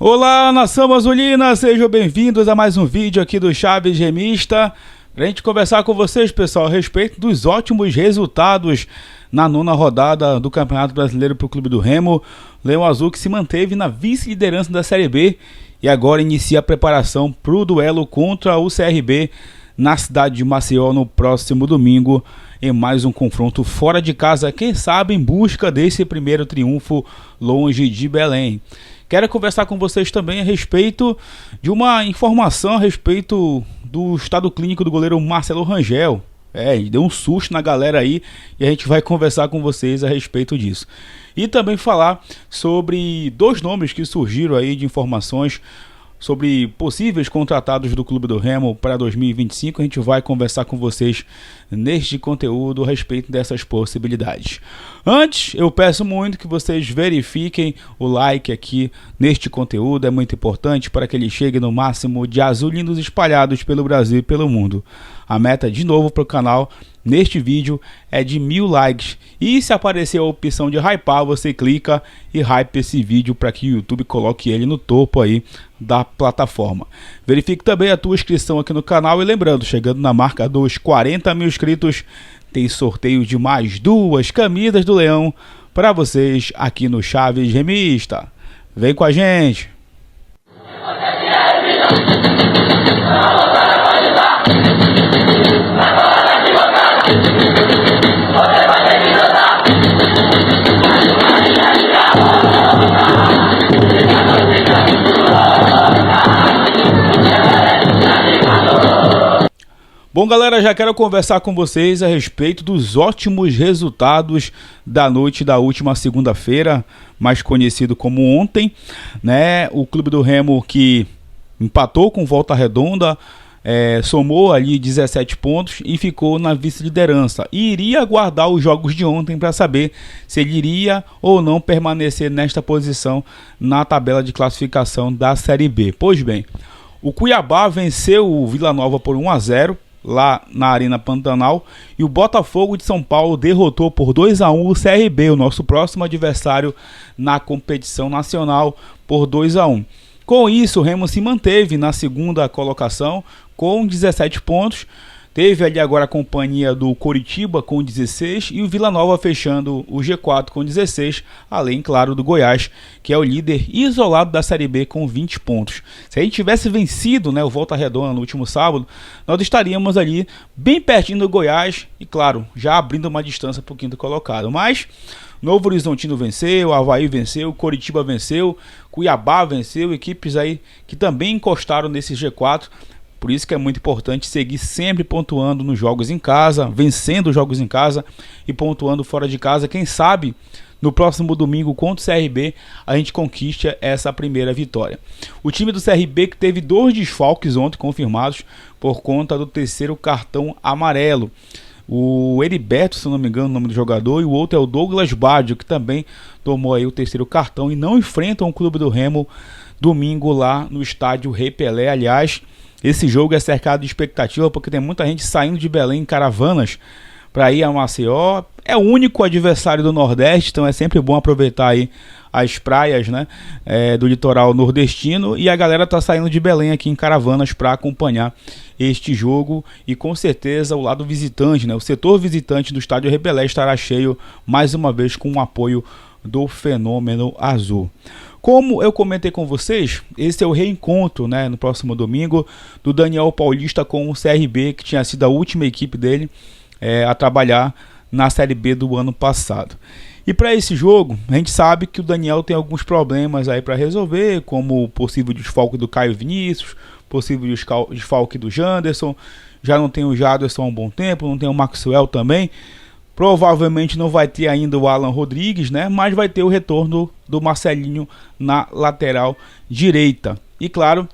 Olá, nação azulina, sejam bem-vindos a mais um vídeo aqui do Chaves Remista. Pra gente conversar com vocês, pessoal, a respeito dos ótimos resultados na nona rodada do Campeonato Brasileiro para o Clube do Remo. Leão Azul que se manteve na vice-liderança da Série B e agora inicia a preparação para o duelo contra o CRB na cidade de Maceió no próximo domingo, em mais um confronto fora de casa, quem sabe em busca desse primeiro triunfo longe de Belém. Quero conversar com vocês também a respeito de uma informação a respeito do estado clínico do goleiro Marcelo Rangel. Ele deu um susto na galera aí e a gente vai conversar com vocês a respeito disso. E também falar sobre dois nomes que surgiram aí de informações sobre possíveis contratados do Clube do Remo para 2025. A gente vai conversar com vocês neste conteúdo a respeito dessas possibilidades. Antes, eu peço muito que vocês verifiquem o like aqui neste conteúdo, é muito importante para que ele chegue no máximo de azulinos espalhados pelo Brasil e pelo mundo. A meta, de novo, para o canal neste vídeo é de 1000 likes. E se aparecer a opção de hypar, você clica e hype esse vídeo para que o YouTube coloque ele no topo aí da plataforma. Verifique também a tua inscrição aqui no canal e lembrando, chegando na marca dos 40 mil inscritos, tem sorteio de mais 2 camisas do Leão para vocês aqui no Chaves Remista. Vem com a gente! Bom, galera, já quero conversar com vocês a respeito dos ótimos resultados da noite da última segunda-feira, mais conhecido como ontem, né? O Clube do Remo que empatou com Volta Redonda, somou ali 17 pontos e ficou na vice-liderança. E iria aguardar os jogos de ontem para saber se ele iria ou não permanecer nesta posição na tabela de classificação da Série B. Pois bem, o Cuiabá venceu o Vila Nova por 1-0. Lá na Arena Pantanal, e o Botafogo de São Paulo derrotou por 2-1 o CRB, o nosso próximo adversário na competição nacional, por 2-1. Com isso, o Remo se manteve na segunda colocação com 17 pontos. Teve ali agora a companhia do Coritiba com 16 e o Vila Nova fechando o G4 com 16, além, claro, do Goiás, que é o líder isolado da Série B com 20 pontos. Se a gente tivesse vencido, né, o Volta Redonda no último sábado, nós estaríamos ali bem pertinho do Goiás e, claro, já abrindo uma distância para o quinto colocado. Mas Novo Horizontino venceu, Avaí venceu, Coritiba venceu, Cuiabá venceu, equipes aí que também encostaram nesse G4. Por isso que é muito importante seguir sempre pontuando nos jogos em casa, vencendo os jogos em casa e pontuando fora de casa. Quem sabe no próximo domingo contra o CRB a gente conquista essa primeira vitória. O time do CRB que teve 2 desfalques ontem confirmados por conta do terceiro cartão amarelo. O Heriberto, se não me engano, o nome do jogador, e o outro é o Douglas Baggio, que também tomou aí o terceiro cartão e não enfrentam o Clube do Remo domingo lá no estádio Rei Pelé. Aliás, esse jogo é cercado de expectativa porque tem muita gente saindo de Belém em caravanas para ir a Maceió. É o único adversário do Nordeste, então é sempre bom aproveitar aí as praias, né, do litoral nordestino. E a galera tá saindo de Belém aqui em caravanas para acompanhar este jogo. E com certeza o lado visitante, né, o setor visitante do estádio Rei Pelé estará cheio mais uma vez com o apoio do Fenômeno Azul. Como eu comentei com vocês, esse é o reencontro, né, no próximo domingo, do Daniel Paulista com o CRB, que tinha sido a última equipe dele a trabalhar na Série B do ano passado. E para esse jogo, a gente sabe que o Daniel tem alguns problemas aí para resolver, como o possível desfalque do Caio Vinícius, possível desfalque do Janderson, já não tem o Jadson há um bom tempo, não tem o Maxwell também. Provavelmente não vai ter ainda o Alan Rodrigues, né? Mas vai ter o retorno do Marcelinho na lateral direita. E claro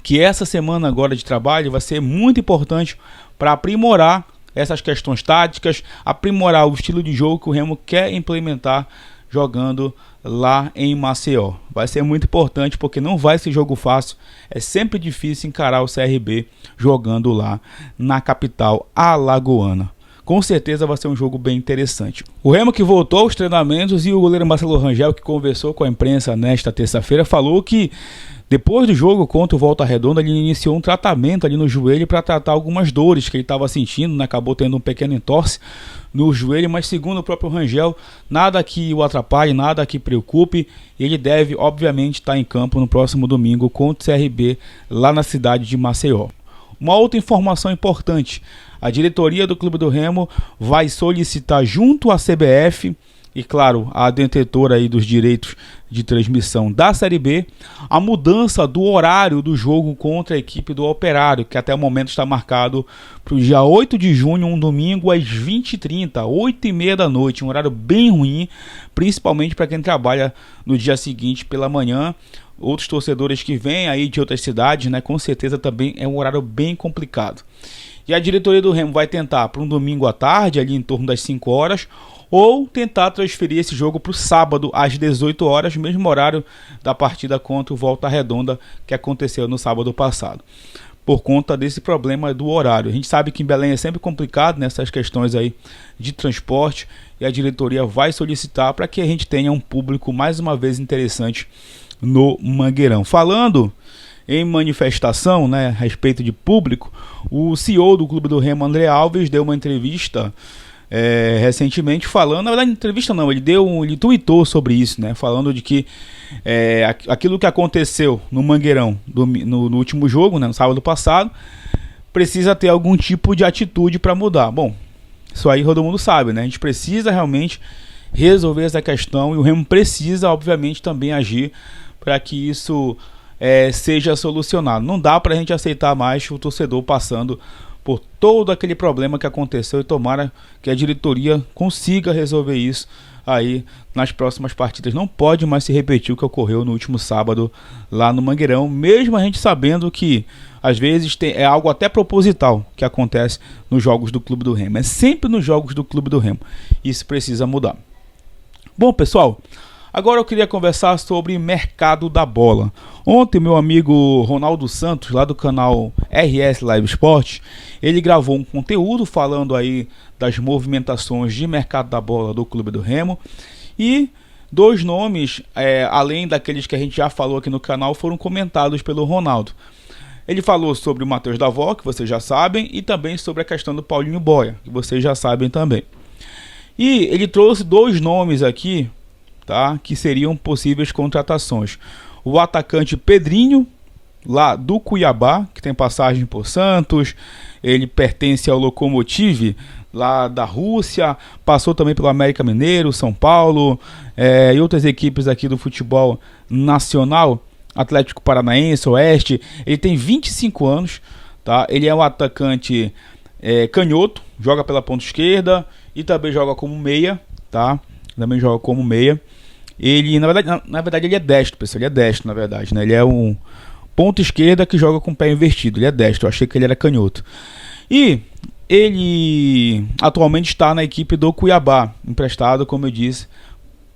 que essa semana agora de trabalho vai ser muito importante para aprimorar essas questões táticas, aprimorar o estilo de jogo que o Remo quer implementar jogando lá em Maceió. Vai ser muito importante porque não vai ser jogo fácil. É sempre difícil encarar o CRB jogando lá na capital alagoana. com certeza vai ser um jogo bem interessante. O Remo, que voltou aos treinamentos, e o goleiro Marcelo Rangel, que conversou com a imprensa nesta terça-feira, falou que depois do jogo contra o Volta Redonda, ele iniciou um tratamento ali no joelho para tratar algumas dores que ele estava sentindo, né? Acabou tendo um pequeno entorse no joelho, mas segundo o próprio Rangel, nada que o atrapalhe, nada que preocupe. Ele deve, obviamente, estar em campo no próximo domingo contra o CRB, lá na cidade de Maceió. Uma outra informação importante: a diretoria do Clube do Remo vai solicitar junto à CBF e, claro, a detentora aí dos direitos de transmissão da Série B, a mudança do horário do jogo contra a equipe do Operário, que até o momento está marcado para o dia 8 de junho, um domingo, às 20h30, 8h30 da noite, um horário bem ruim, principalmente para quem trabalha no dia seguinte pela manhã. Outros torcedores que vêm aí de outras cidades, né, com certeza também é um horário bem complicado. E a diretoria do Remo vai tentar para um domingo à tarde, ali em torno das 5 horas, ou tentar transferir esse jogo para o sábado às 18 horas, mesmo horário da partida contra o Volta Redonda que aconteceu no sábado passado, por conta desse problema do horário. A gente sabe que em Belém é sempre complicado nessas questões aí de transporte, e a diretoria vai solicitar para que a gente tenha um público mais uma vez interessante no Mangueirão. Falando em manifestação, né, a respeito de público, o CEO do Clube do Remo, André Alves, deu uma entrevista recentemente falando, na verdade entrevista não, ele tweetou sobre isso, né, falando de que aquilo que aconteceu no Mangueirão no último jogo, né, no sábado passado, precisa ter algum tipo de atitude para mudar. Bom, isso aí todo mundo sabe, né, a gente precisa realmente resolver essa questão, e o Remo precisa obviamente também agir para que isso seja solucionado. Não dá para a gente aceitar mais o torcedor passando por todo aquele problema que aconteceu, e tomara que a diretoria consiga resolver isso aí nas próximas partidas. Não pode mais se repetir o que ocorreu no último sábado lá no Mangueirão, mesmo a gente sabendo que às vezes é algo até proposital que acontece nos jogos do Clube do Remo. É sempre nos jogos do Clube do Remo. Isso precisa mudar. Bom, pessoal, agora eu queria conversar sobre mercado da bola. Ontem, meu amigo Ronaldo Santos, lá do canal RS Live Sport, ele gravou um conteúdo falando aí das movimentações de mercado da bola do Clube do Remo. E dois nomes, além daqueles que a gente já falou aqui no canal, foram comentados pelo Ronaldo. Ele falou sobre o Matheus Davó, que vocês já sabem, e também sobre a questão do Paulinho Boia, que vocês já sabem também. E ele trouxe dois nomes aqui, tá, que seriam possíveis contratações. O atacante Pedrinho, lá do Cuiabá, que tem passagem por Santos, ele pertence ao Lokomotiv lá da Rússia, passou também pelo América Mineiro, São Paulo, e outras equipes aqui do futebol nacional, Atlético Paranaense, Oeste. Ele tem 25 anos, tá? Ele é um atacante canhoto, joga pela ponta esquerda e também joga como meia, tá? Também joga como meia. Ele, na verdade, ele é destro, pessoal. Ele é destro, na verdade, né? Ele é um ponta esquerda que joga com o pé invertido. Ele é destro. Eu achei que ele era canhoto. E ele atualmente está na equipe do Cuiabá, emprestado, como eu disse,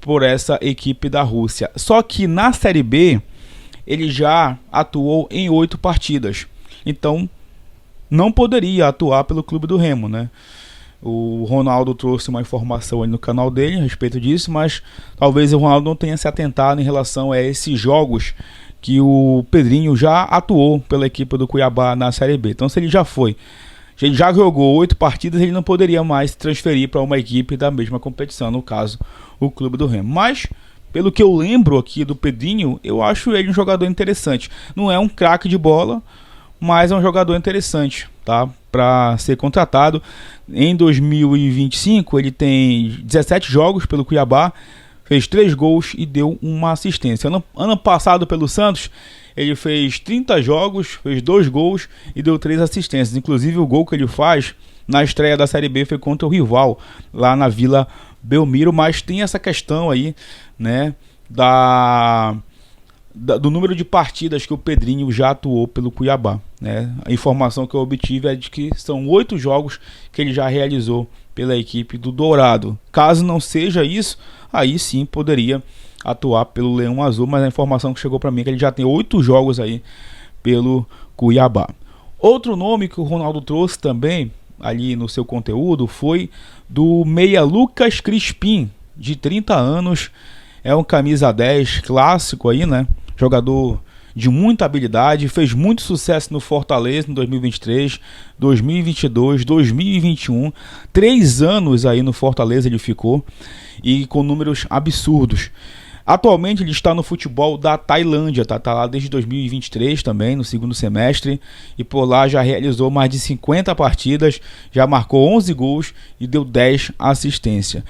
por essa equipe da Rússia. Só que na Série B, ele já atuou em 8 partidas. Então, não poderia atuar pelo Clube do Remo, né? O Ronaldo trouxe uma informação ali no canal dele a respeito disso, mas talvez o Ronaldo não tenha se atentado em relação a esses jogos que o Pedrinho já atuou pela equipe do Cuiabá na Série B. Então, se ele já jogou 8 partidas, ele não poderia mais se transferir para uma equipe da mesma competição, no caso, o Clube do Remo. Mas, pelo que eu lembro aqui do Pedrinho, eu acho ele um jogador interessante. Não é um craque de bola, mas é um jogador interessante, tá? Para ser contratado. Em 2025 ele tem 17 jogos pelo Cuiabá, fez 3 gols e deu uma assistência. Ano passado pelo Santos ele fez 30 jogos, fez 2 gols e deu 3 assistências. Inclusive o gol que ele faz na estreia da Série B foi contra o rival lá na Vila Belmiro. Mas tem essa questão aí, né, do número de partidas que o Pedrinho já atuou pelo Cuiabá, né? A informação que eu obtive é de que são 8 jogos que ele já realizou pela equipe do Dourado. Caso não seja isso, aí sim poderia atuar pelo Leão Azul, mas a informação que chegou para mim é que ele já tem 8 jogos aí pelo Cuiabá. Outro nome que o Ronaldo trouxe também ali no seu conteúdo foi do meia Lucas Crispim, de 30 anos, é um camisa 10 clássico aí, né? Jogador de muita habilidade, fez muito sucesso no Fortaleza em 2023, 2022, 2021, 3 anos aí no Fortaleza ele ficou, e com números absurdos. Atualmente ele está no futebol da Tailândia, tá lá desde 2023 também, no segundo semestre, e por lá já realizou mais de 50 partidas, já marcou 11 gols e deu 10 assistências.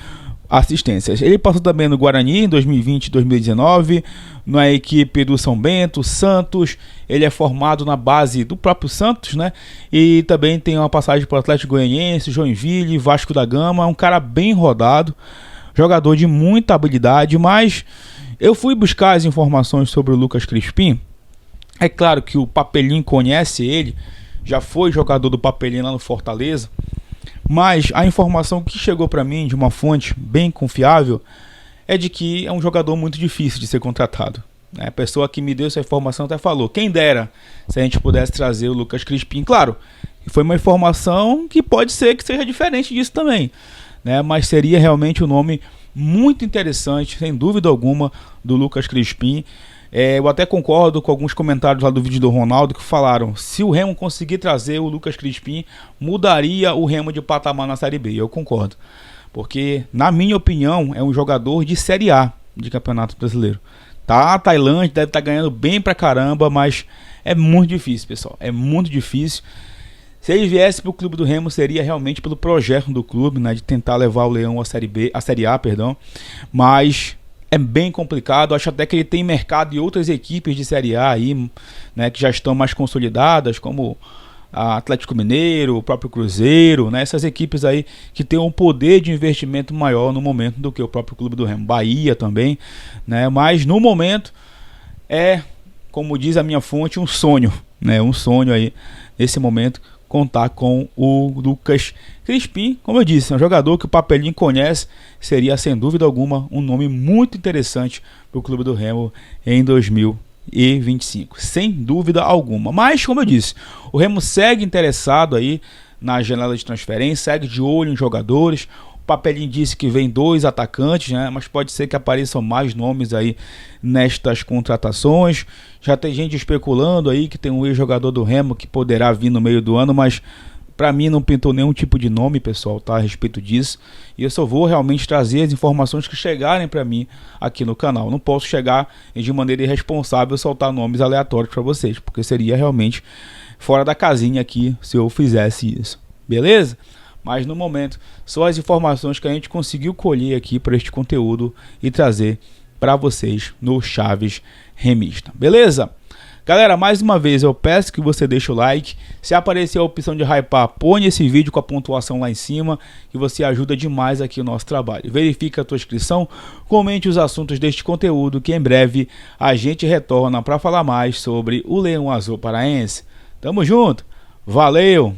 Ele passou também no Guarani em 2020 e 2019, na equipe do São Bento, Santos. Ele é formado na base do próprio Santos, né? E também tem uma passagem por Atlético Goianiense, Joinville, Vasco da Gama. Um cara bem rodado, jogador de muita habilidade, mas eu fui buscar as informações sobre o Lucas Crispim. É claro que o Papelinho conhece ele, já foi jogador do Papelinho lá no Fortaleza, mas a informação que chegou para mim de uma fonte bem confiável é de que é um jogador muito difícil de ser contratado. A pessoa que me deu essa informação até falou, quem dera se a gente pudesse trazer o Lucas Crispim. Claro, foi uma informação que pode ser que seja diferente disso também, né? Mas seria realmente um nome muito interessante, sem dúvida alguma, do Lucas Crispim. Eu até concordo com alguns comentários lá do vídeo do Ronaldo que falaram, se o Remo conseguir trazer o Lucas Crispim, mudaria o Remo de patamar na Série B. Eu concordo, porque na minha opinião é um jogador de Série A de Campeonato Brasileiro. Tá, a Tailândia deve estar ganhando bem pra caramba, mas é muito difícil, pessoal, é muito difícil. Se ele viesse para o clube do Remo, seria realmente pelo projeto do clube, né, de tentar levar o Leão à Série A, perdão. Mas é bem complicado. Acho até que ele tem mercado em outras equipes de Série A aí, né, que já estão mais consolidadas, como a Atlético Mineiro, o próprio Cruzeiro, né, essas equipes aí que têm um poder de investimento maior no momento do que o próprio clube do Remo. Bahia também, né, mas no momento é, como diz a minha fonte, um sonho, né, um sonho aí nesse momento contar com o Lucas Crispim. Como eu disse, é um jogador que o Papelinho conhece, seria sem dúvida alguma um nome muito interessante para o clube do Remo em 2025, sem dúvida alguma. Mas como eu disse, o Remo segue interessado aí na janela de transferência, segue de olho em jogadores. O Papelinho disse que vem 2 atacantes, né? Mas pode ser que apareçam mais nomes aí nestas contratações. Já tem gente especulando aí que tem um ex-jogador do Remo que poderá vir no meio do ano, mas para mim não pintou nenhum tipo de nome, pessoal, tá, a respeito disso. E eu só vou realmente trazer as informações que chegarem para mim aqui no canal. Não posso chegar e de maneira irresponsável soltar nomes aleatórios para vocês, porque seria realmente fora da casinha aqui se eu fizesse isso. Beleza? Mas no momento, só as informações que a gente conseguiu colher aqui para este conteúdo e trazer para vocês no Chaves Remista. Beleza? Galera, mais uma vez eu peço que você deixe o like. Se aparecer a opção de hypar, põe esse vídeo com a pontuação lá em cima, que você ajuda demais aqui o nosso trabalho. Verifique a tua inscrição, comente os assuntos deste conteúdo, que em breve a gente retorna para falar mais sobre o Leão Azul Paraense. Tamo junto, valeu!